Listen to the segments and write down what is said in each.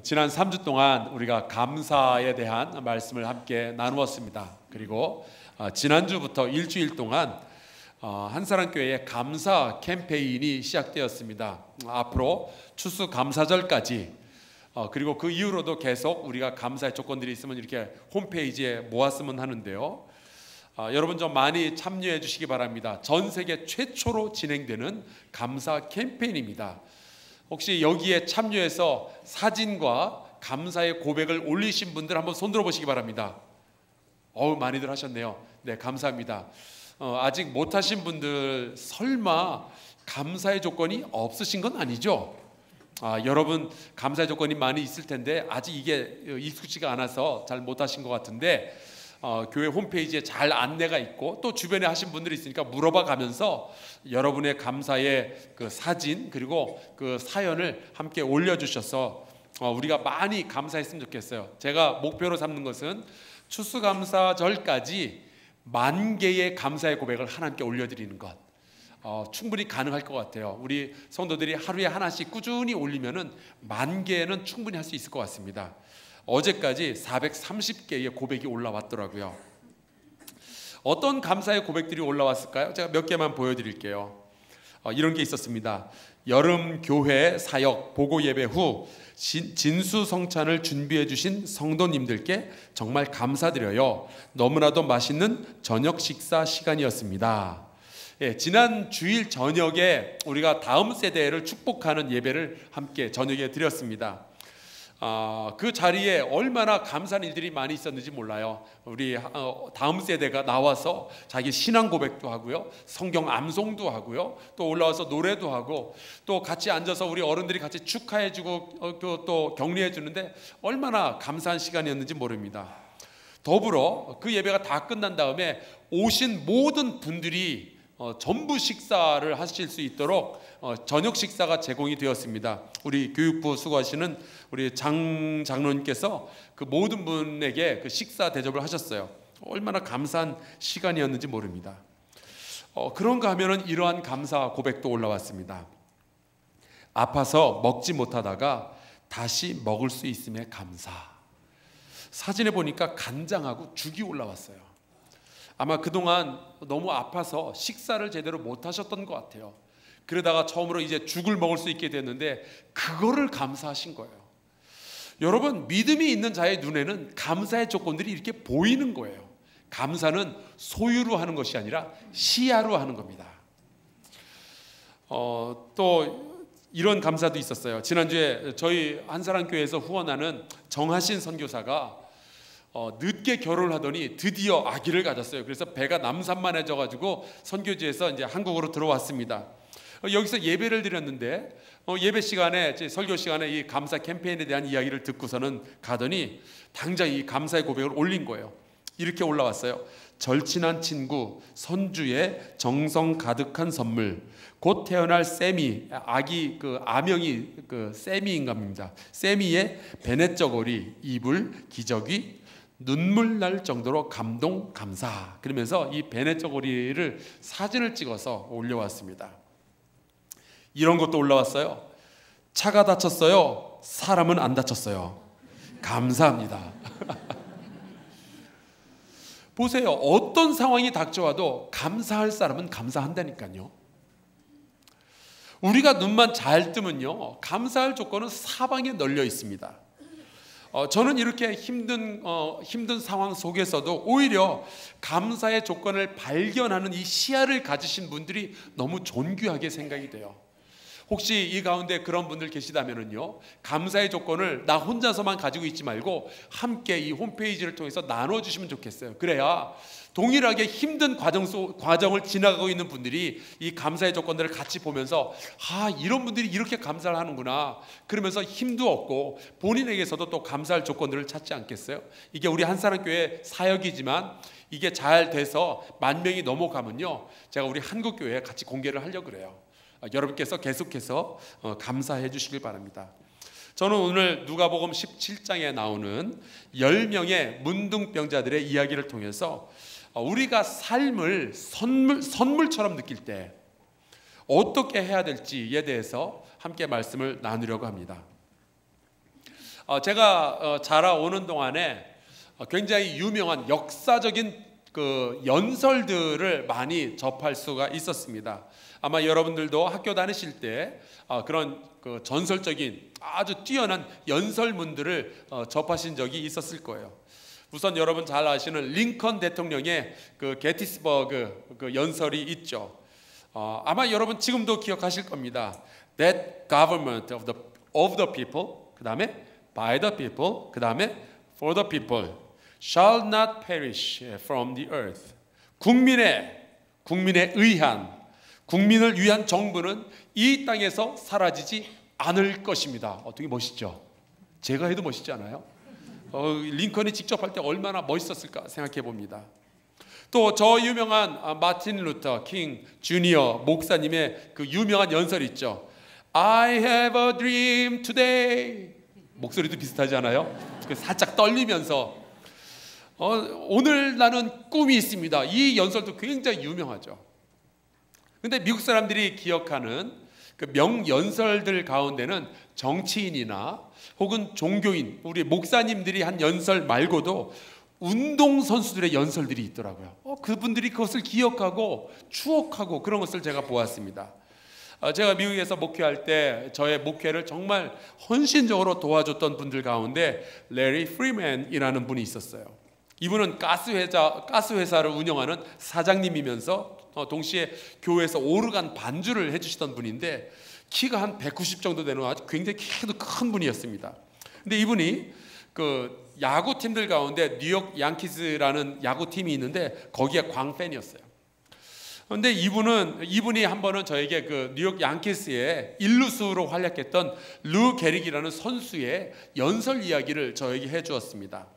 지난 3주 동안 우리가 감사에 대한 말씀을 함께 나누었습니다. 그리고 지난주부터 일주일 동안 한사랑교회의 감사 캠페인이 시작되었습니다. 앞으로 추수감사절까지 그리고 그 이후로도 계속 우리가 감사의 조건들이 있으면 이렇게 홈페이지에 모았으면 하는데요. 여러분 좀 많이 참여해 주시기 바랍니다. 전 세계 최초로 진행되는 감사 캠페인입니다. 혹시 여기에 참여해서 사진과 감사의 고백을 올리신 분들 한번 손들어 보시기 바랍니다. 많이들 하셨네요. 네, 감사합니다. 아직 못하신 분들 설마 감사의 조건이 없으신 건 아니죠? 여러분 감사의 조건이 많이 있을 텐데 아직 이게 익숙지가 않아서 잘 못하신 것 같은데 교회 홈페이지에 잘 안내가 있고 또 주변에 하신 분들이 있으니까 물어봐 가면서 여러분의 감사의 그 사진 그리고 그 사연을 함께 올려주셔서 우리가 많이 감사했으면 좋겠어요. 제가 목표로 삼는 것은 추수감사절까지 10,000개의 감사의 고백을 하나님께 올려드리는 것 충분히 가능할 것 같아요. 우리 성도들이 하루에 하나씩 꾸준히 올리면은 10,000개는 충분히 할 수 있을 것 같습니다. 어제까지 430개의 고백이 올라왔더라고요. 어떤 감사의 고백들이 올라왔을까요? 제가 몇 개만 보여드릴게요. 이런 게 있었습니다. 여름 교회 사역 보고 예배 후 진수성찬을 준비해 주신 성도님들께 정말 감사드려요. 너무나도 맛있는 저녁 식사 시간이었습니다. 지난 주일 저녁에 우리가 다음 세대를 축복하는 예배를 함께 저녁에 드렸습니다. 그 자리에 얼마나 감사한 일들이 많이 있었는지 몰라요. 우리 다음 세대가 나와서 자기 신앙 고백도 하고요, 성경 암송도 하고요, 또 올라와서 노래도 하고, 또 같이 앉아서 우리 어른들이 같이 축하해주고 또 격려해주는데 얼마나 감사한 시간이었는지 모릅니다. 더불어 그 예배가 다 끝난 다음에 오신 모든 분들이 전부 식사를 하실 수 있도록 저녁 식사가 제공이 되었습니다. 우리 교육부 수고하시는 우리 장로님께서 그 모든 분에게 그 식사 대접을 하셨어요. 얼마나 감사한 시간이었는지 모릅니다. 그런가 하면은 이러한 감사 고백도 올라왔습니다. 아파서 먹지 못하다가 다시 먹을 수 있음에 감사. 사진에 보니까 간장하고 죽이 올라왔어요. 아마 그동안 너무 아파서 식사를 제대로 못 하셨던 것 같아요. 그러다가 처음으로 이제 죽을 먹을 수 있게 됐는데 그거를 감사하신 거예요. 여러분 믿음이 있는 자의 눈에는 감사의 조건들이 이렇게 보이는 거예요. 감사는 소유로 하는 것이 아니라 시야로 하는 겁니다. 또 이런 감사도 있었어요. 지난주에 저희 한사랑교회에서 후원하는 정하신 선교사가 늦게 결혼을 하더니 드디어 아기를 가졌어요. 그래서 배가 남산만해져가지고 선교지에서 이제 한국으로 들어왔습니다. 여기서 예배를 드렸는데 예배 시간에 설교 시간에 이 감사 캠페인에 대한 이야기를 듣고서는 가더니 당장 이 감사의 고백을 올린 거예요. 이렇게 올라왔어요. 절친한 친구 선주의 정성 가득한 선물, 곧 태어날 세미, 아기 그 아명이 그 세미인갑니다. 세미의 베넷저고리, 이불, 기저귀, 눈물 날 정도로 감동 감사. 그러면서 이 베넷저고리를 사진을 찍어서 올려왔습니다. 이런 것도 올라왔어요. 차가 다쳤어요. 사람은 안 다쳤어요. 감사합니다. 보세요. 어떤 상황이 닥쳐와도 감사할 사람은 감사한다니까요. 우리가 눈만 잘 뜨면요, 감사할 조건은 사방에 널려 있습니다. 저는 이렇게 힘든 상황 속에서도 오히려 감사의 조건을 발견하는 이 시야를 가지신 분들이 너무 존귀하게 생각이 돼요. 혹시 이 가운데 그런 분들 계시다면요, 감사의 조건을 나 혼자서만 가지고 있지 말고 함께 이 홈페이지를 통해서 나눠주시면 좋겠어요. 그래야 동일하게 힘든 과정을 지나가고 있는 분들이 이 감사의 조건들을 같이 보면서 이런 분들이 이렇게 감사를 하는구나, 그러면서 힘도 얻고 본인에게서도 또 감사할 조건들을 찾지 않겠어요? 이게 우리 한사랑교회 사역이지만 이게 잘 돼서 10,000명이 넘어가면요, 제가 우리 한국교회에 같이 공개를 하려고 그래요. 여러분께서 계속해서 감사해 주시길 바랍니다. 저는 오늘 누가복음 17장에 나오는 10명의 문둥병자들의 이야기를 통해서 우리가 삶을 선물처럼 느낄 때 어떻게 해야 될지에 대해서 함께 말씀을 나누려고 합니다. 제가 자라오는 동안에 굉장히 유명한 역사적인 그 연설들을 많이 접할 수가 있었습니다. 아마 여러분들도 학교 다니실 때 그런 그 전설적인 아주 뛰어난 연설문들을 접하신 적이 있었을 거예요. 우선 여러분 잘 아시는 링컨 대통령의 그 게티스버그 그 연설이 있죠. 아마 여러분 지금도 기억하실 겁니다. That government of the people, 그 다음에 by the people, 그 다음에 for the people, shall not perish from the earth. 국민에 의한, 국민을 위한 정부는 이 땅에서 사라지지 않을 것입니다. 어떻게 멋있죠? 제가 해도 멋있지 않아요? 링컨이 직접 할 때 얼마나 멋있었을까 생각해 봅니다. 또 저 유명한 마틴 루터 킹 주니어 목사님의 그 유명한 연설이 있죠. I have a dream today. 목소리도 비슷하지 않아요? 살짝 떨리면서 오늘 나는 꿈이 있습니다. 이 연설도 굉장히 유명하죠. 근데 미국 사람들이 기억하는 그 명연설들 가운데는 정치인이나 혹은 종교인, 우리 목사님들이 한 연설 말고도 운동선수들의 연설들이 있더라고요. 그분들이 그것을 기억하고 추억하고 그런 것을 제가 보았습니다. 제가 미국에서 목회할 때 저의 목회를 정말 헌신적으로 도와줬던 분들 가운데 레리 프리맨이라는 분이 있었어요. 이분은 가스회사를 운영하는 사장님이면서 동시에 교회에서 오르간 반주를 해주시던 분인데 키가 한 190 정도 되는 아주 굉장히 키도 큰 분이었습니다. 근데 이분이 그 야구팀들 가운데 뉴욕 양키즈라는 야구팀이 있는데 거기에 광팬이었어요. 그런데 이분이 한 번은 저에게 그 뉴욕 양키스의 일루수로 활약했던 루 게릭이라는 선수의 연설 이야기를 저에게 해주었습니다.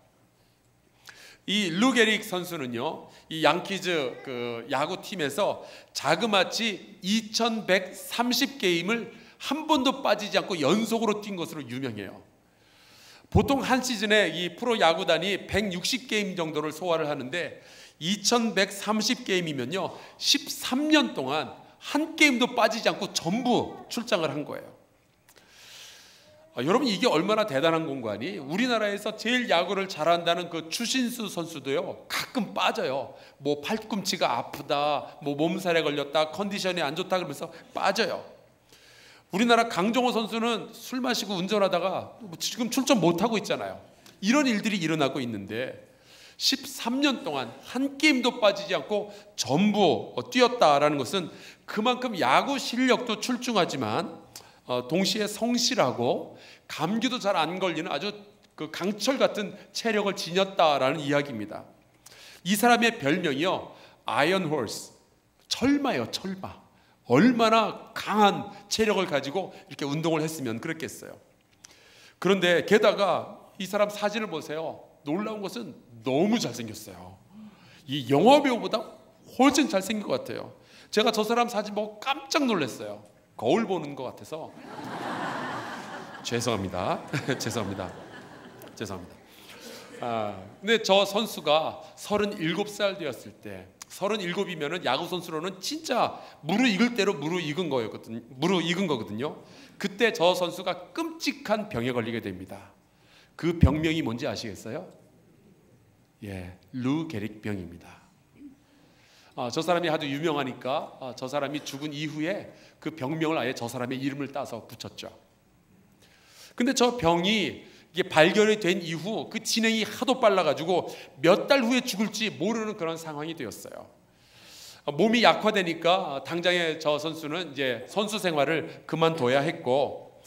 이 루 게릭 선수는요, 이 양키즈 그 야구팀에서 자그마치 2130게임을 한 번도 빠지지 않고 연속으로 뛴 것으로 유명해요. 보통 한 시즌에 이 프로 야구단이 160게임 정도를 소화를 하는데 2130게임이면요 13년 동안 한 게임도 빠지지 않고 전부 출장을 한 거예요. 여러분 이게 얼마나 대단한 공간이, 우리나라에서 제일 야구를 잘한다는 그 추신수 선수도요 가끔 빠져요. 뭐 팔꿈치가 아프다, 뭐 몸살에 걸렸다, 컨디션이 안 좋다 그러면서 빠져요. 우리나라 강정호 선수는 술 마시고 운전하다가 지금 출전 못하고 있잖아요. 이런 일들이 일어나고 있는데 13년 동안 한 게임도 빠지지 않고 전부 뛰었다라는 것은 그만큼 야구 실력도 출중하지만 동시에 성실하고 감기도 잘 안 걸리는 아주 그 강철 같은 체력을 지녔다라는 이야기입니다. 이 사람의 별명이요 아이언 호스, 철마예요. 철마. 얼마나 강한 체력을 가지고 이렇게 운동을 했으면 그랬겠어요. 그런데 게다가 이 사람 사진을 보세요. 놀라운 것은 너무 잘생겼어요. 이 영화배우보다 훨씬 잘생긴 것 같아요. 제가 저 사람 사진 보고 깜짝 놀랐어요. 거울 보는 것 같아서. 죄송합니다. 죄송합니다. 근데 저 선수가 37살 되었을 때, 37이면은 야구 선수로는 진짜 무르익을 대로 무르익은 거거든요. 그때 저 선수가 끔찍한 병에 걸리게 됩니다. 그 병명이 뭔지 아시겠어요? 루 게릭 병입니다. 저 사람이 아주 유명하니까 저 사람이 죽은 이후에 그 병명을 아예 저 사람의 이름을 따서 붙였죠. 근데 저 병이 이게 발견이 된 이후 그 진행이 하도 빨라가지고 몇 달 후에 죽을지 모르는 그런 상황이 되었어요. 몸이 약화되니까 당장에 저 선수는 이제 선수 생활을 그만둬야 했고,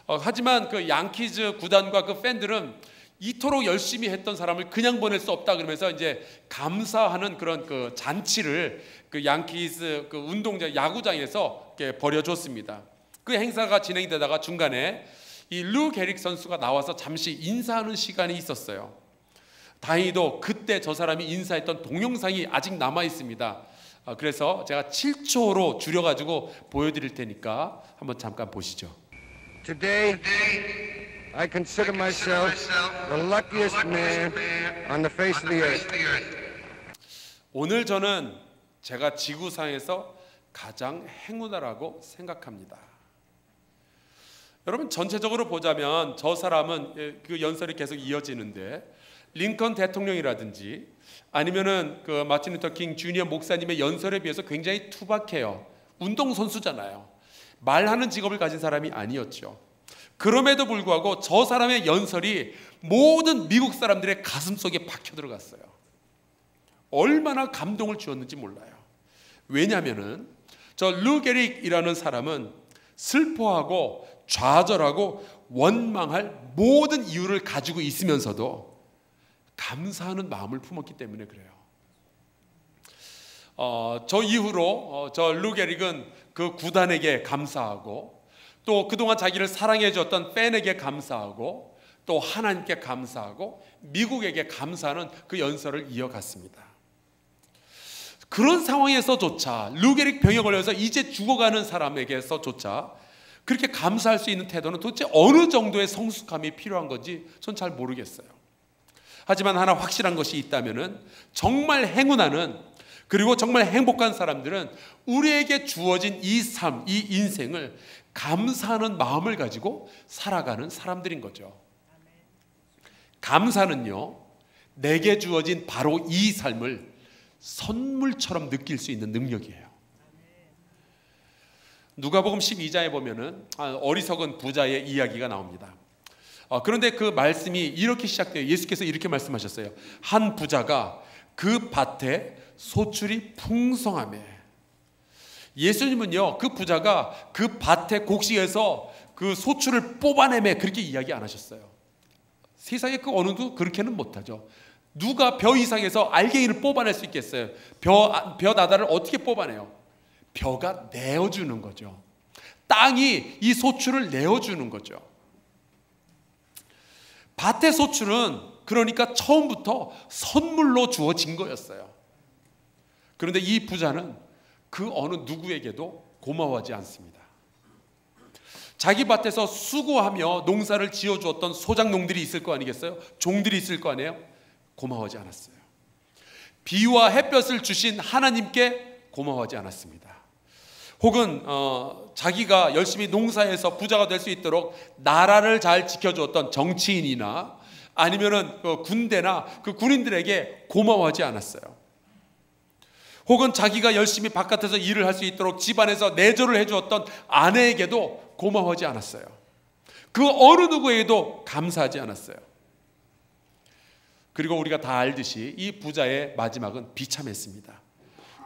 하지만 그 양키즈 구단과 그 팬들은 이토록 열심히 했던 사람을 그냥 보낼 수 없다 그러면서 이제 감사하는 그런 그 잔치를 그 양키즈 그 운동장 야구장에서 이렇게 벌여줬습니다. 그 행사가 진행되다가 중간에 이 루 게릭 선수가 나와서 잠시 인사하는 시간이 있었어요. 다행히도 그때 저 사람이 인사했던 동영상이 아직 남아 있습니다. 그래서 제가 7초로 줄여가지고 보여드릴 테니까 한번 잠깐 보시죠. Today, I consider myself the luckiest man on the face of the earth. 오늘 저는 제가 지구상에서 가장 행운하라고 생각합니다. 여러분 전체적으로 보자면 저 사람은 그 연설이 계속 이어지는데 링컨 대통령이라든지 아니면은 그 마틴 루터 킹 주니어 목사님의 연설에 비해서 굉장히 투박해요. 운동선수잖아요. 말하는 직업을 가진 사람이 아니었죠. 그럼에도 불구하고 저 사람의 연설이 모든 미국 사람들의 가슴속에 박혀 들어갔어요. 얼마나 감동을 주었는지 몰라요. 왜냐하면은 저 루 게릭이라는 사람은 슬퍼하고 좌절하고 원망할 모든 이유를 가지고 있으면서도 감사하는 마음을 품었기 때문에 그래요. 저 이후로 저 루 게릭은 그 구단에게 감사하고 또 그동안 자기를 사랑해 줬던 팬에게 감사하고 또 하나님께 감사하고 미국에게 감사하는 그 연설을 이어갔습니다. 그런 상황에서조차 루 게릭 병에 걸려서 이제 죽어가는 사람에게서조차 그렇게 감사할 수 있는 태도는 도대체 어느 정도의 성숙함이 필요한 건지 전 잘 모르겠어요. 하지만 하나 확실한 것이 있다면은 정말 행운하는 그리고 정말 행복한 사람들은 우리에게 주어진 이 삶, 이 인생을 감사하는 마음을 가지고 살아가는 사람들인 거죠. 감사는요, 내게 주어진 바로 이 삶을 선물처럼 느낄 수 있는 능력이에요. 누가복음 12장에 보면은 어리석은 부자의 이야기가 나옵니다. 그런데 그 말씀이 이렇게 시작돼요. 예수께서 이렇게 말씀하셨어요. 한 부자가 그 밭에 소출이 풍성하매. 예수님은요, 그 부자가 그 밭의 곡식에서 그 소출을 뽑아내매 그렇게 이야기 안 하셨어요. 세상에 그 어느 누구 그렇게는 못하죠. 누가 벼 이상에서 알갱이를 뽑아낼 수 있겠어요? 벼 나다를 어떻게 뽑아내요? 벼가 내어주는 거죠. 땅이 이 소출을 내어주는 거죠. 밭의 소출은 그러니까 처음부터 선물로 주어진 거였어요. 그런데 이 부자는 그 어느 누구에게도 고마워하지 않습니다. 자기 밭에서 수고하며 농사를 지어주었던 소작농들이 있을 거 아니겠어요? 종들이 있을 거 아니에요? 고마워하지 않았어요. 비와 햇볕을 주신 하나님께 고마워하지 않았습니다. 혹은 자기가 열심히 농사해서 부자가 될 수 있도록 나라를 잘 지켜주었던 정치인이나 아니면은 군대나 그 군인들에게 고마워하지 않았어요. 혹은 자기가 열심히 바깥에서 일을 할 수 있도록 집안에서 내조를 해주었던 아내에게도 고마워하지 않았어요. 그 어느 누구에게도 감사하지 않았어요. 그리고 우리가 다 알듯이 이 부자의 마지막은 비참했습니다.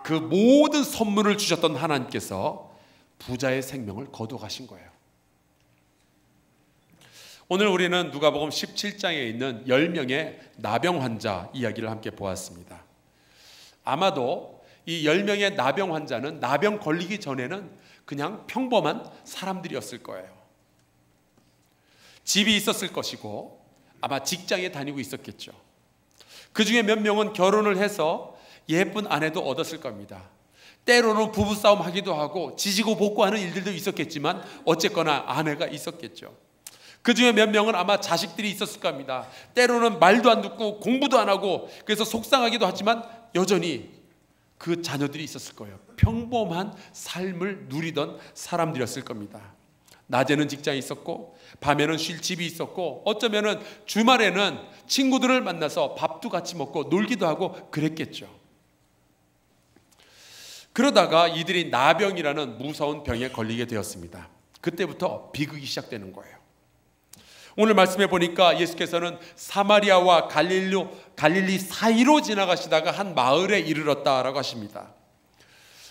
그 모든 선물을 주셨던 하나님께서 부자의 생명을 거둬가신 거예요. 오늘 우리는 누가복음 17장에 있는 10명의 나병 환자 이야기를 함께 보았습니다. 아마도 이 10명의 나병 환자는 나병 걸리기 전에는 그냥 평범한 사람들이었을 거예요. 집이 있었을 것이고 아마 직장에 다니고 있었겠죠. 그 중에 몇 명은 결혼을 해서 예쁜 아내도 얻었을 겁니다. 때로는 부부싸움 하기도 하고 지지고 볶고하는 일들도 있었겠지만 어쨌거나 아내가 있었겠죠. 그 중에 몇 명은 아마 자식들이 있었을 겁니다. 때로는 말도 안 듣고 공부도 안 하고 그래서 속상하기도 하지만 여전히 그 자녀들이 있었을 거예요. 평범한 삶을 누리던 사람들이었을 겁니다. 낮에는 직장이 있었고 밤에는 쉴 집이 있었고 어쩌면은 주말에는 친구들을 만나서 밥도 같이 먹고 놀기도 하고 그랬겠죠. 그러다가 이들이 나병이라는 무서운 병에 걸리게 되었습니다. 그때부터 비극이 시작되는 거예요. 오늘 말씀해 보니까 예수께서는 사마리아와 갈릴리 사이로 지나가시다가 한 마을에 이르렀다라고 하십니다.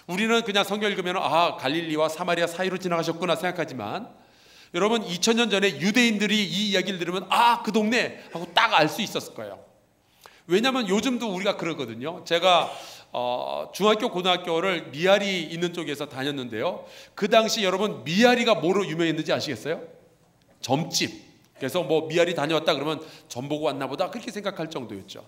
우리는 그냥 성경 읽으면 갈릴리와 사마리아 사이로 지나가셨구나 생각하지만 여러분 2000년 전에 유대인들이 이 이야기를 들으면 그 동네 하고 딱 알 수 있었을 거예요. 왜냐하면 요즘도 우리가 그러거든요. 제가 중학교 고등학교를 미아리 있는 쪽에서 다녔는데요. 그 당시 여러분 미아리가 뭐로 유명했는지 아시겠어요? 점집. 그래서 뭐 미아리 다녀왔다 그러면 점 보고 왔나 보다 그렇게 생각할 정도였죠.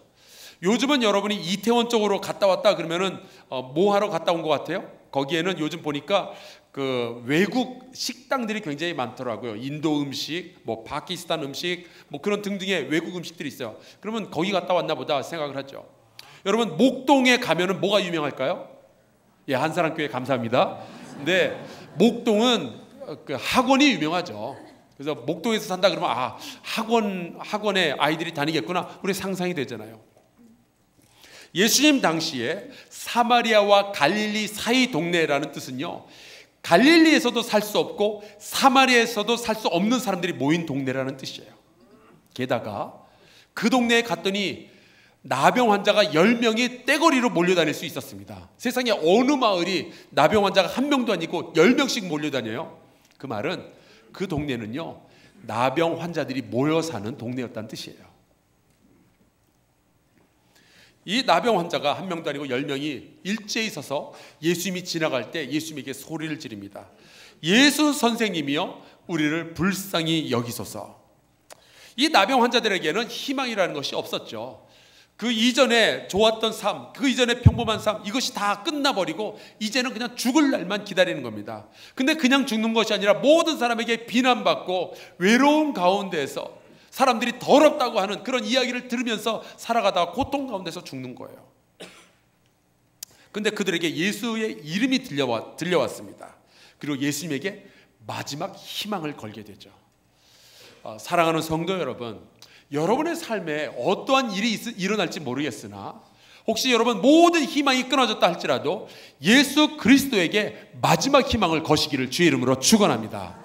요즘은 여러분이 이태원 쪽으로 갔다 왔다 그러면은 뭐 하러 갔다 온 것 같아요? 거기에는 요즘 보니까 그 외국 식당들이 굉장히 많더라고요. 인도 음식, 뭐 파키스탄 음식, 뭐 그런 등등의 외국 음식들이 있어요. 그러면 거기 갔다 왔나 보다 생각을 하죠. 여러분 목동에 가면은 뭐가 유명할까요? 예, 한사람교회 감사합니다. 근데 목동은 그 학원이 유명하죠. 그래서 목동에서 산다 그러면 학원에 아이들이 다니겠구나, 우리 상상이 되잖아요. 예수님 당시에 사마리아와 갈릴리 사이 동네라는 뜻은요, 갈릴리에서도 살 수 없고 사마리아에서도 살 수 없는 사람들이 모인 동네라는 뜻이에요. 게다가 그 동네에 갔더니 나병 환자가 10명이 떼거리로 몰려다닐 수 있었습니다. 세상에 어느 마을이 나병 환자가 한 명도 아니고 10명씩 몰려다녀요? 그 말은 그 동네는요, 나병 환자들이 모여 사는 동네였다는 뜻이에요. 이 나병 환자가 한 명도 아니고 10명이 일제히 서서 예수님이 지나갈 때 예수님에게 소리를 지릅니다. 예수 선생님이여, 우리를 불쌍히 여기소서. 이 나병 환자들에게는 희망이라는 것이 없었죠. 그 이전에 좋았던 삶, 그 이전에 평범한 삶, 이것이 다 끝나버리고 이제는 그냥 죽을 날만 기다리는 겁니다. 근데 그냥 죽는 것이 아니라 모든 사람에게 비난받고 외로운 가운데에서 사람들이 더럽다고 하는 그런 이야기를 들으면서 살아가다가 고통 가운데서 죽는 거예요. 근데 그들에게 예수의 이름이 들려왔습니다. 그리고 예수님에게 마지막 희망을 걸게 되죠. 사랑하는 성도 여러분, 여러분의 삶에 어떠한 일이 일어날지 모르겠으나 혹시 여러분 모든 희망이 끊어졌다 할지라도 예수 그리스도에게 마지막 희망을 거시기를 주의 이름으로 축원합니다.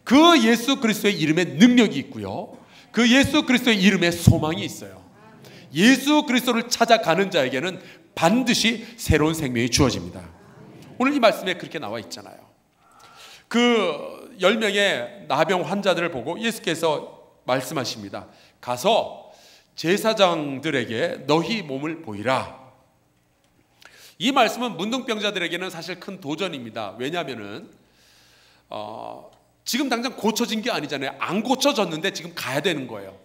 그 예수 그리스도의 이름에 능력이 있고요, 그 예수 그리스도의 이름에 소망이 있어요. 예수 그리스도를 찾아가는 자에게는 반드시 새로운 생명이 주어집니다. 오늘 이 말씀에 그렇게 나와 있잖아요. 그 10명의 나병 환자들을 보고 예수께서 말씀하십니다. 가서 제사장들에게 너희 몸을 보이라. 이 말씀은 문둥병자들에게는 사실 큰 도전입니다. 왜냐하면은 지금 당장 고쳐진 게 아니잖아요. 안 고쳐졌는데 지금 가야 되는 거예요.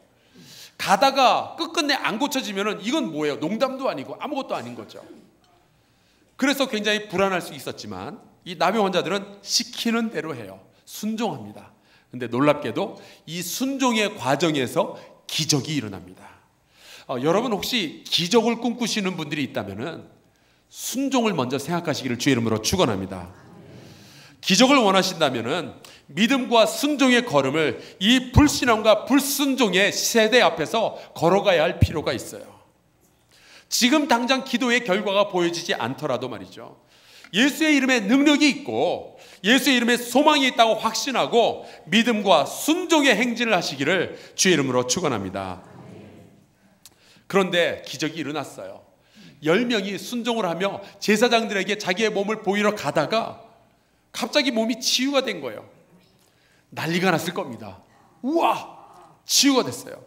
가다가 끝끝내 안 고쳐지면은 이건 뭐예요? 농담도 아니고 아무것도 아닌 거죠. 그래서 굉장히 불안할 수 있었지만 이 나병 환자들은 시키는 대로 해요. 순종합니다. 근데 놀랍게도 이 순종의 과정에서 기적이 일어납니다. 여러분 혹시 기적을 꿈꾸시는 분들이 있다면은 순종을 먼저 생각하시기를 주의 이름으로 축원합니다. 기적을 원하신다면은 믿음과 순종의 걸음을 이 불신앙과 불순종의 세대 앞에서 걸어가야 할 필요가 있어요. 지금 당장 기도의 결과가 보여지지 않더라도 말이죠, 예수의 이름에 능력이 있고 예수의 이름에 소망이 있다고 확신하고 믿음과 순종의 행진을 하시기를 주의 이름으로 축원합니다. 그런데 기적이 일어났어요. 10명이 순종을 하며 제사장들에게 자기의 몸을 보이러 가다가 갑자기 몸이 치유가 된 거예요. 난리가 났을 겁니다. 우와! 치유가 됐어요.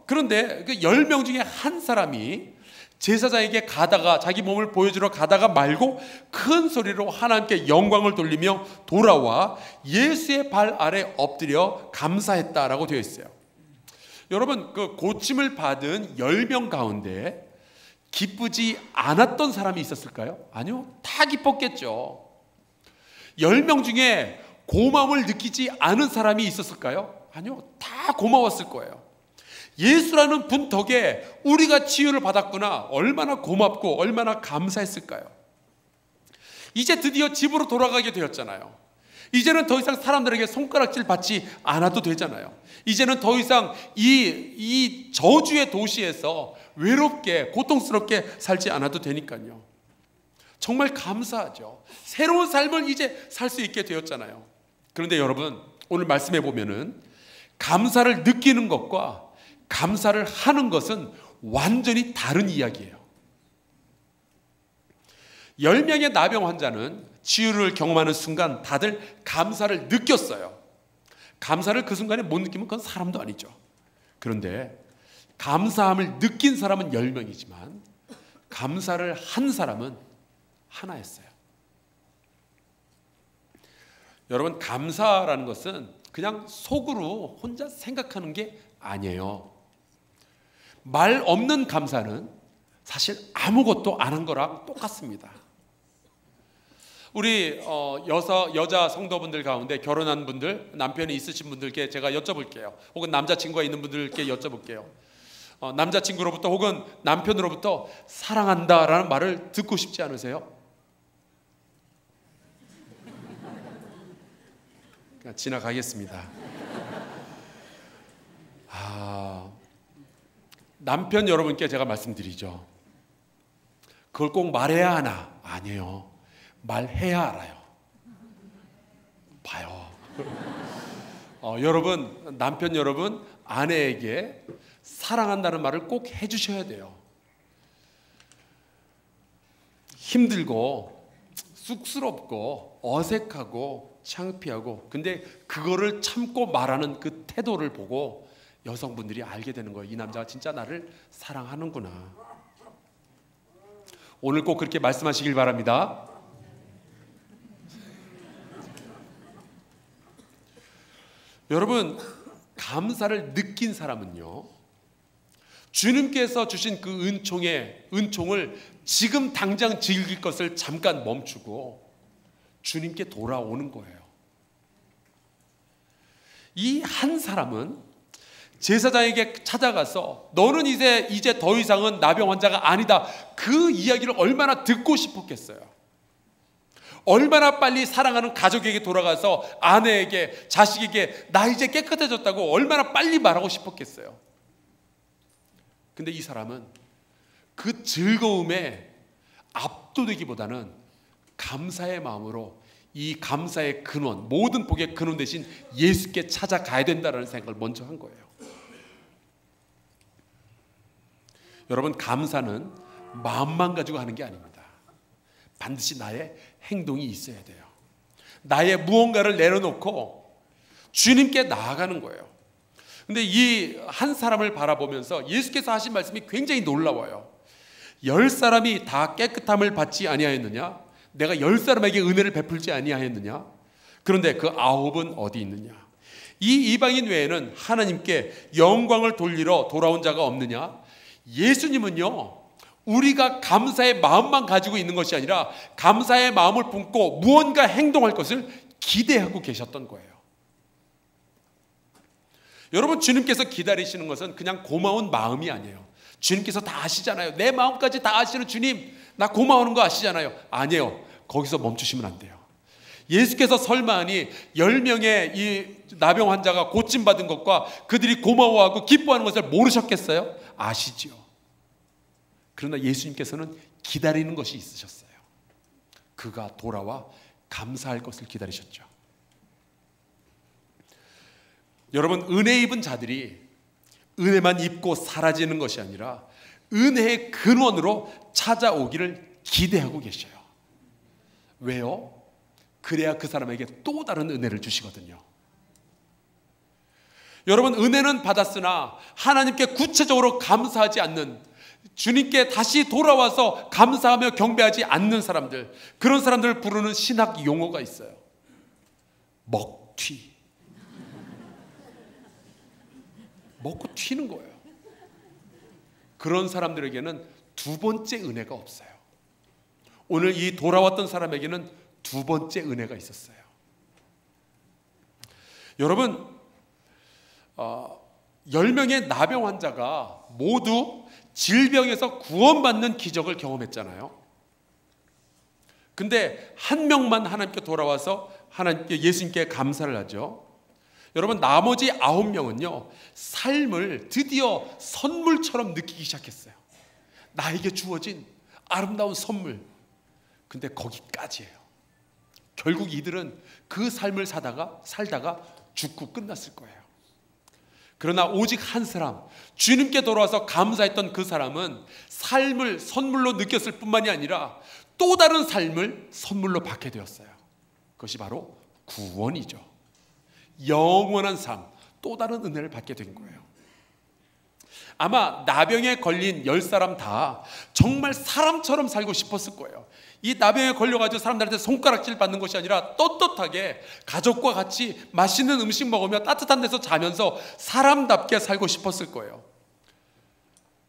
그런데 그 10명 중에 한 사람이 제사장에게 가다가 자기 몸을 보여주러 가다가 말고 큰 소리로 하나님께 영광을 돌리며 돌아와 예수의 발 아래 엎드려 감사했다라고 되어 있어요. 여러분, 그 고침을 받은 10명 가운데 기쁘지 않았던 사람이 있었을까요? 아니요, 다 기뻤겠죠. 10명 중에 고마움을 느끼지 않은 사람이 있었을까요? 아니요, 다 고마웠을 거예요. 예수라는 분 덕에 우리가 치유를 받았구나, 얼마나 고맙고 얼마나 감사했을까요? 이제 드디어 집으로 돌아가게 되었잖아요. 이제는 더 이상 사람들에게 손가락질 받지 않아도 되잖아요. 이제는 더 이상 이 저주의 도시에서 외롭게 고통스럽게 살지 않아도 되니까요. 정말 감사하죠. 새로운 삶을 이제 살 수 있게 되었잖아요. 그런데 여러분, 오늘 말씀해 보면은 감사를 느끼는 것과 감사를 하는 것은 완전히 다른 이야기예요. 10명의 나병 환자는 치유를 경험하는 순간 다들 감사를 느꼈어요. 감사를 그 순간에 못 느끼면 그건 사람도 아니죠. 그런데 감사함을 느낀 사람은 10명이지만 감사를 한 사람은 하나였어요. 여러분, 감사라는 것은 그냥 속으로 혼자 생각하는 게 아니에요. 말 없는 감사는 사실 아무것도 안 한 거랑 똑같습니다. 우리 여자 성도분들 가운데 결혼한 분들, 남편이 있으신 분들께 제가 여쭤볼게요. 혹은 남자친구가 있는 분들께 여쭤볼게요. 남자친구로부터 혹은 남편으로부터 사랑한다라는 말을 듣고 싶지 않으세요? 지나가겠습니다. 남편 여러분께 제가 말씀드리죠. 그걸 꼭 말해야 하나? 아니에요. 말해야 알아요. 봐요. 여러분, 남편 여러분, 아내에게 사랑한다는 말을 꼭 해주셔야 돼요. 힘들고 쑥스럽고 어색하고 창피하고, 근데 그거를 참고 말하는 그 태도를 보고 여성분들이 알게 되는 거예요. 이 남자가 진짜 나를 사랑하는구나. 오늘 꼭 그렇게 말씀하시길 바랍니다. 여러분, 감사를 느낀 사람은요, 주님께서 주신 그 은총을 지금 당장 즐길 것을 잠깐 멈추고 주님께 돌아오는 거예요. 이 한 사람은 제사장에게 찾아가서 너는 이제 더 이상은 나병 환자가 아니다, 그 이야기를 얼마나 듣고 싶었겠어요. 얼마나 빨리 사랑하는 가족에게 돌아가서 아내에게, 자식에게 나 이제 깨끗해졌다고 얼마나 빨리 말하고 싶었겠어요. 근데 이 사람은 그 즐거움에 압도되기보다는 감사의 마음으로 이 감사의 근원, 모든 복의 근원 대신 예수께 찾아가야 된다는 생각을 먼저 한 거예요. 여러분, 감사는 마음만 가지고 하는 게 아닙니다. 반드시 나의 행동이 있어야 돼요. 나의 무언가를 내려놓고 주님께 나아가는 거예요. 근데 이 한 사람을 바라보면서 예수께서 하신 말씀이 굉장히 놀라워요. 10사람이 다 깨끗함을 받지 아니하였느냐? 내가 10사람에게 은혜를 베풀지 아니하였느냐? 그런데 그 9은 어디 있느냐? 이 이방인 외에는 하나님께 영광을 돌리러 돌아온 자가 없느냐? 예수님은요, 우리가 감사의 마음만 가지고 있는 것이 아니라 감사의 마음을 품고 무언가 행동할 것을 기대하고 계셨던 거예요. 여러분, 주님께서 기다리시는 것은 그냥 고마운 마음이 아니에요. 주님께서 다 아시잖아요. 내 마음까지 다 아시는 주님, 나 고마워하는 거 아시잖아요. 아니에요. 거기서 멈추시면 안 돼요. 예수께서 설마하니 10명의 이 나병 환자가 고침받은 것과 그들이 고마워하고 기뻐하는 것을 모르셨겠어요? 아시죠. 그러나 예수님께서는 기다리는 것이 있으셨어요. 그가 돌아와 감사할 것을 기다리셨죠. 여러분, 은혜 입은 자들이 은혜만 입고 사라지는 것이 아니라 은혜의 근원으로 찾아오기를 기대하고 계셔요. 왜요? 그래야 그 사람에게 또 다른 은혜를 주시거든요. 여러분, 은혜는 받았으나 하나님께 구체적으로 감사하지 않는, 주님께 다시 돌아와서 감사하며 경배하지 않는 사람들, 그런 사람들을 부르는 신학 용어가 있어요. 먹튀. 먹고 튀는 거예요. 그런 사람들에게는 두 번째 은혜가 없어요. 오늘 이 돌아왔던 사람에게는 두 번째 은혜가 있었어요. 여러분, 10명의 나병 환자가 모두 질병에서 구원받는 기적을 경험했잖아요. 근데 한 명만 하나님께 돌아와서 하나님께, 예수님께 감사를 하죠. 여러분, 나머지 9명은요, 삶을 드디어 선물처럼 느끼기 시작했어요. 나에게 주어진 아름다운 선물. 근데 거기까지예요. 결국 이들은 그 삶을 살다가 죽고 끝났을 거예요. 그러나 오직 한 사람, 주님께 돌아와서 감사했던 그 사람은 삶을 선물로 느꼈을 뿐만이 아니라 또 다른 삶을 선물로 받게 되었어요. 그것이 바로 구원이죠. 영원한 삶, 또 다른 은혜를 받게 된 거예요. 아마 나병에 걸린 10사람 다 정말 사람처럼 살고 싶었을 거예요. 이 나병에 걸려가지고 사람들한테 손가락질 받는 것이 아니라 떳떳하게 가족과 같이 맛있는 음식 먹으며 따뜻한 데서 자면서 사람답게 살고 싶었을 거예요.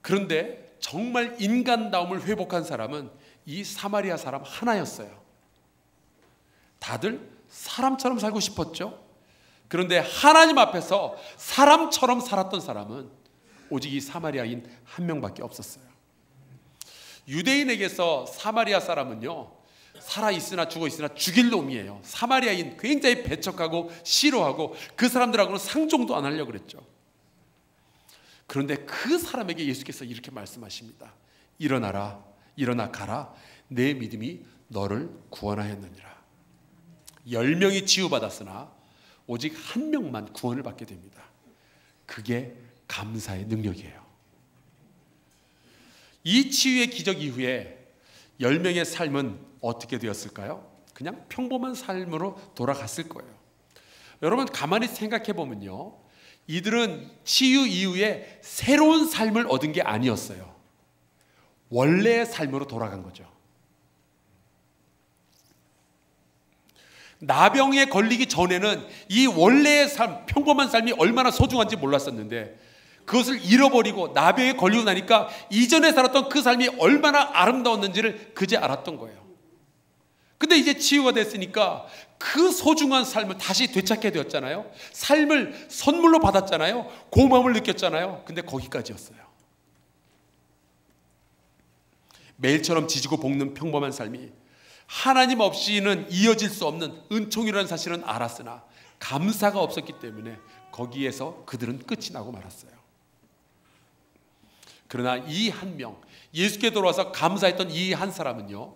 그런데 정말 인간다움을 회복한 사람은 이 사마리아 사람 하나였어요. 다들 사람처럼 살고 싶었죠. 그런데 하나님 앞에서 사람처럼 살았던 사람은 오직 이 사마리아인 한 명밖에 없었어요. 유대인에게서 사마리아 사람은요, 살아있으나 죽어있으나 죽일 놈이에요. 사마리아인 굉장히 배척하고 싫어하고 그 사람들하고는 상종도 안 하려고 그랬죠. 그런데 그 사람에게 예수께서 이렇게 말씀하십니다. 일어나라, 일어나 가라. 내 믿음이 너를 구원하였느니라. 10명이 치유받았으나 오직 한 명만 구원을 받게 됩니다. 그게 감사의 능력이에요. 이 치유의 기적 이후에 10명의 삶은 어떻게 되었을까요? 그냥 평범한 삶으로 돌아갔을 거예요. 여러분 가만히 생각해 보면요, 이들은 치유 이후에 새로운 삶을 얻은 게 아니었어요. 원래의 삶으로 돌아간 거죠. 나병에 걸리기 전에는 이 원래의 삶, 평범한 삶이 얼마나 소중한지 몰랐었는데 그것을 잃어버리고 나병에 걸리고 나니까 이전에 살았던 그 삶이 얼마나 아름다웠는지를 그제 알았던 거예요. 근데 이제 치유가 됐으니까 그 소중한 삶을 다시 되찾게 되었잖아요. 삶을 선물로 받았잖아요. 고마움을 느꼈잖아요. 근데 거기까지였어요. 매일처럼 지지고 볶는 평범한 삶이 하나님 없이는 이어질 수 없는 은총이라는 사실은 알았으나 감사가 없었기 때문에 거기에서 그들은 끝이 나고 말았어요. 그러나 이 한 명, 예수께 돌아와서 감사했던 이 한 사람은요,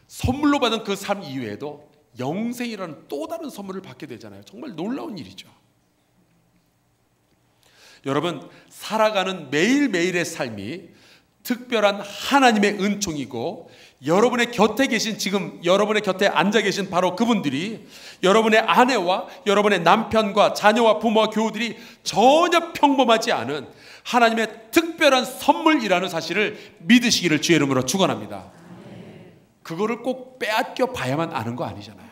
선물로 받은 그 삶 이외에도 영생이라는 또 다른 선물을 받게 되잖아요. 정말 놀라운 일이죠. 여러분, 살아가는 매일매일의 삶이 특별한 하나님의 은총이고 여러분의 곁에 계신, 지금 여러분의 곁에 앉아 계신 바로 그분들이 여러분의 아내와 여러분의 남편과 자녀와 부모와 교우들이 전혀 평범하지 않은 하나님의 특별한 선물이라는 사실을 믿으시기를 주의 이름으로 축원합니다. 그거를 꼭 빼앗겨 봐야만 아는 거 아니잖아요.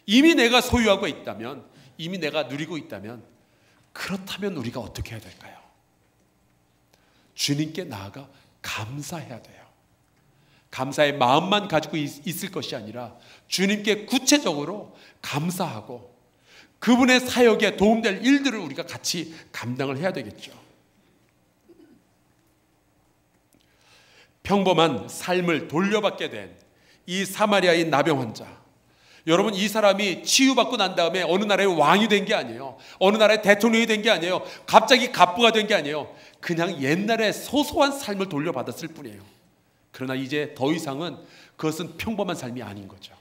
이미 내가 소유하고 있다면, 이미 내가 누리고 있다면, 그렇다면 우리가 어떻게 해야 될까요? 주님께 나아가 감사해야 돼요. 감사의 마음만 가지고 있을 것이 아니라 주님께 구체적으로 감사하고 그분의 사역에 도움될 일들을 우리가 같이 감당을 해야 되겠죠. 평범한 삶을 돌려받게 된 이 사마리아인 나병 환자, 여러분, 이 사람이 치유받고 난 다음에 어느 나라의 왕이 된 게 아니에요. 어느 나라의 대통령이 된 게 아니에요. 갑자기 갑부가 된 게 아니에요. 그냥 옛날에 소소한 삶을 돌려받았을 뿐이에요. 그러나 이제 더 이상은 그것은 평범한 삶이 아닌 거죠.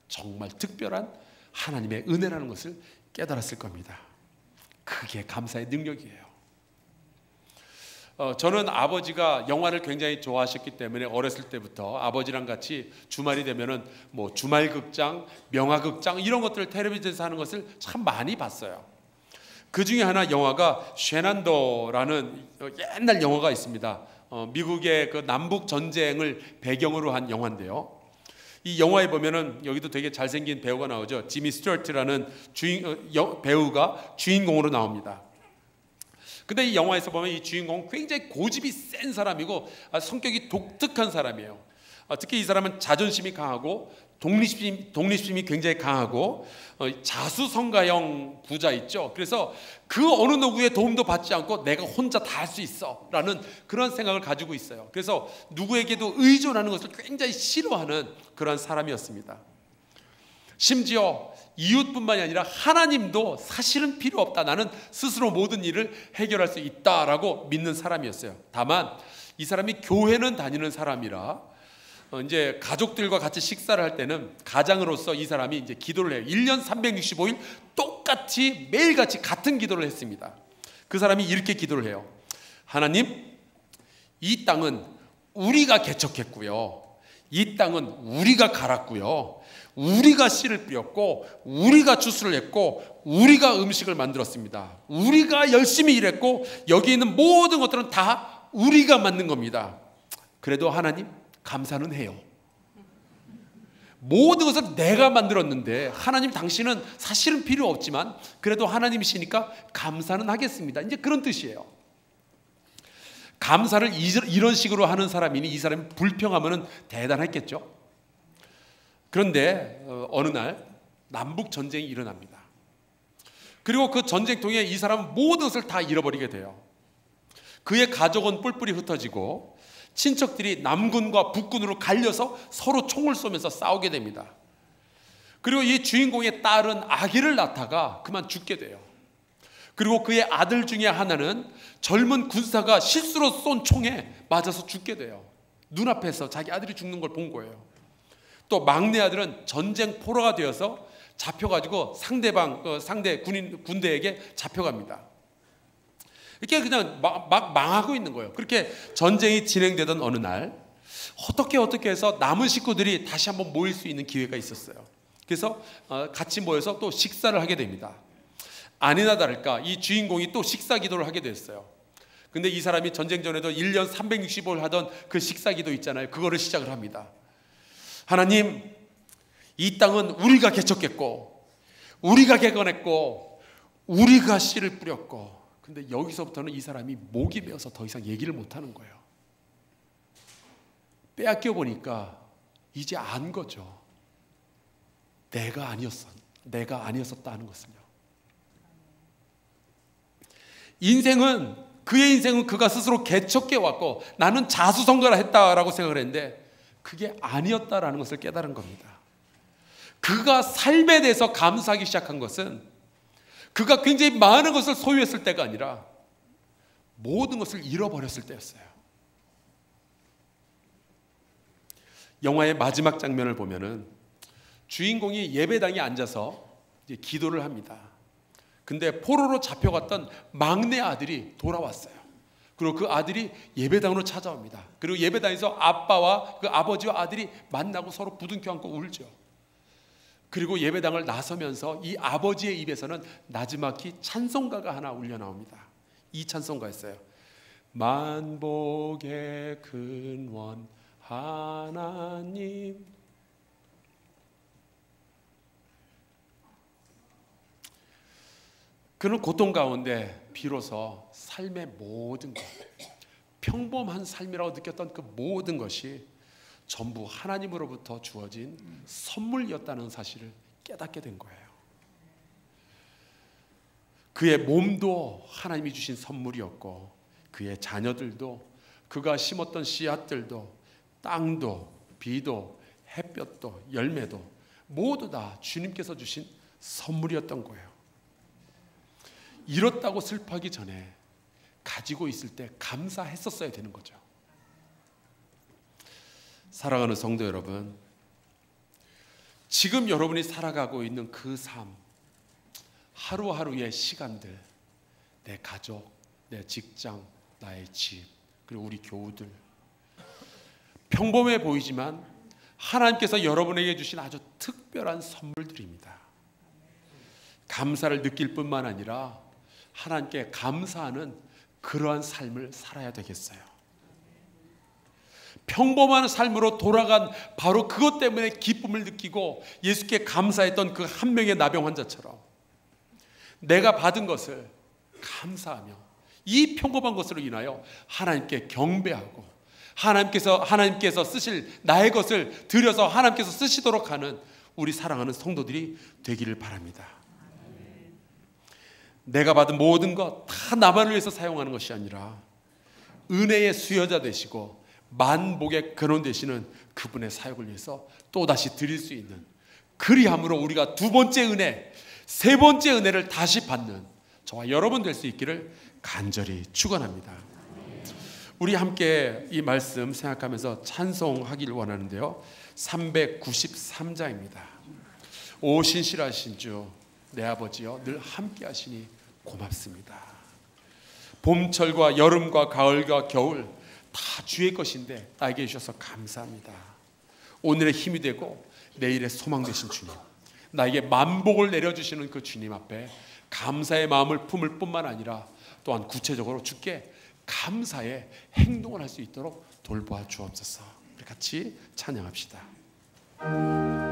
정말 특별한 하나님의 은혜라는 것을 깨달았을 겁니다. 그게 감사의 능력이에요. 저는 아버지가 영화를 굉장히 좋아하셨기 때문에 어렸을 때부터 아버지랑 같이 주말이 되면은 뭐 주말극장, 명화극장 이런 것들을 텔레비전에서 하는 것을 참 많이 봤어요. 그 중에 하나 영화가 쉐난도라는 옛날 영화가 있습니다. 미국의 그 남북 전쟁을 배경으로 한 영화인데요. 이 영화에 보면은 여기도 되게 잘생긴 배우가 나오죠. 지미 스튜어트라는 배우가 주인공으로 나옵니다. 근데 이 영화에서 보면 이 주인공은 굉장히 고집이 센 사람이고 성격이 독특한 사람이에요. 특히 이 사람은 자존심이 강하고 독립심이 굉장히 강하고 자수성가형 부자 있죠. 그래서 그 어느 누구의 도움도 받지 않고 내가 혼자 다 할 수 있어 라는 그런 생각을 가지고 있어요. 그래서 누구에게도 의존하는 것을 굉장히 싫어하는 그런 사람이었습니다. 심지어 이웃뿐만이 아니라 하나님도 사실은 필요 없다, 나는 스스로 모든 일을 해결할 수 있다라고 믿는 사람이었어요. 다만 이 사람이 교회는 다니는 사람이라 이제 가족들과 같이 식사를 할 때는 가장으로서 이 사람이 이제 기도를 해요. 1년 365일 똑같이 매일같이 같은 기도를 했습니다. 그 사람이 이렇게 기도를 해요. 하나님, 이 땅은 우리가 개척했고요, 이 땅은 우리가 갈았고요, 우리가 씨를 뿌렸고 우리가 주스를 냈고 우리가 음식을 만들었습니다. 우리가 열심히 일했고 여기 있는 모든 것들은 다 우리가 만든 겁니다. 그래도 하나님, 감사는 해요. 모든 것을 내가 만들었는데 하나님, 당신은 사실은 필요 없지만 그래도 하나님이시니까 감사는 하겠습니다. 이제 그런 뜻이에요. 감사를 이런 식으로 하는 사람이니 이 사람이 불평하면 대단했겠죠. 그런데 어느 날 남북 전쟁이 일어납니다. 그리고 그 전쟁통에 이 사람은 모든 것을 다 잃어버리게 돼요. 그의 가족은 뿔뿔이 흩어지고 친척들이 남군과 북군으로 갈려서 서로 총을 쏘면서 싸우게 됩니다. 그리고 이 주인공의 딸은 아기를 낳다가 그만 죽게 돼요. 그리고 그의 아들 중에 하나는 젊은 군사가 실수로 쏜 총에 맞아서 죽게 돼요. 눈앞에서 자기 아들이 죽는 걸 본 거예요. 또 막내 아들은 전쟁 포로가 되어서 잡혀가지고 상대 군대에게 잡혀갑니다. 이렇게 그냥 막 망하고 있는 거예요. 그렇게 전쟁이 진행되던 어느 날 어떻게 해서 남은 식구들이 다시 한번 모일 수 있는 기회가 있었어요. 그래서 같이 모여서 또 식사를 하게 됩니다. 아니나 다를까 이 주인공이 또 식사 기도를 하게 됐어요. 근데 이 사람이 전쟁 전에도 1년 365일 하던 그 식사 기도 있잖아요. 그거를 시작을 합니다. 하나님, 이 땅은 우리가 개척했고 우리가 개건했고 우리가 씨를 뿌렸고, 근데 여기서부터는 이 사람이 목이 메어서 더 이상 얘기를 못하는 거예요. 빼앗겨 보니까 이제 안 거죠. 내가 아니었었다 하는 것은요. 그의 인생은 그가 스스로 개척해 왔고 나는 자수성가를 했다라고 생각을 했는데 그게 아니었다라는 것을 깨달은 겁니다. 그가 삶에 대해서 감사하기 시작한 것은 그가 굉장히 많은 것을 소유했을 때가 아니라 모든 것을 잃어버렸을 때였어요. 영화의 마지막 장면을 보면은 주인공이 예배당에 앉아서 이제 기도를 합니다. 근데 포로로 잡혀갔던 막내 아들이 돌아왔어요. 그리고 그 아들이 예배당으로 찾아옵니다. 그리고 예배당에서 아빠와 그 아버지와 아들이 만나고 서로 부둥켜 안고 울죠. 그리고 예배당을 나서면서 이 아버지의 입에서는 나지막히 찬송가가 하나 울려 나옵니다. 이 찬송가였어요. 만복의 근원 하나님. 그는 고통 가운데 비로소 삶의 모든 것, 평범한 삶이라고 느꼈던 그 모든 것이 전부 하나님으로부터 주어진 선물이었다는 사실을 깨닫게 된 거예요. 그의 몸도 하나님이 주신 선물이었고 그의 자녀들도, 그가 심었던 씨앗들도, 땅도, 비도, 햇볕도, 열매도 모두 다 주님께서 주신 선물이었던 거예요. 잃었다고 슬퍼하기 전에 가지고 있을 때 감사했었어야 되는 거죠. 사랑하는 성도 여러분, 지금 여러분이 살아가고 있는 그 삶, 하루하루의 시간들, 내 가족, 내 직장, 나의 집, 그리고 우리 교우들, 평범해 보이지만 하나님께서 여러분에게 주신 아주 특별한 선물들입니다. 감사를 느낄 뿐만 아니라 하나님께 감사하는 그러한 삶을 살아야 되겠어요. 평범한 삶으로 돌아간 바로 그것 때문에 기쁨을 느끼고 예수께 감사했던 그 한 명의 나병 환자처럼 내가 받은 것을 감사하며 이 평범한 것으로 인하여 하나님께 경배하고 하나님께서 쓰실 나의 것을 들여서 하나님께서 쓰시도록 하는 우리 사랑하는 성도들이 되기를 바랍니다. 내가 받은 모든 것 다 나만을 위해서 사용하는 것이 아니라 은혜의 수여자 되시고 만복의 근원 되시는 그분의 사역을 위해서 또다시 드릴 수 있는, 그리함으로 우리가 두 번째 은혜, 세 번째 은혜를 다시 받는 저와 여러분 될 수 있기를 간절히 축원합니다. 우리 함께 이 말씀 생각하면서 찬송하기를 원하는데요, 393장입니다. 오 신실하신 주 내 아버지여, 늘 함께 하시니 고맙습니다. 봄철과 여름과 가을과 겨울 다 주의 것인데 나에게 주셔서 감사합니다. 오늘의 힘이 되고 내일의 소망 되신 주님, 나에게 만복을 내려주시는 그 주님 앞에 감사의 마음을 품을 뿐만 아니라 또한 구체적으로 주께 감사의 행동을 할 수 있도록 돌보아 주옵소서. 우리 같이 찬양합시다.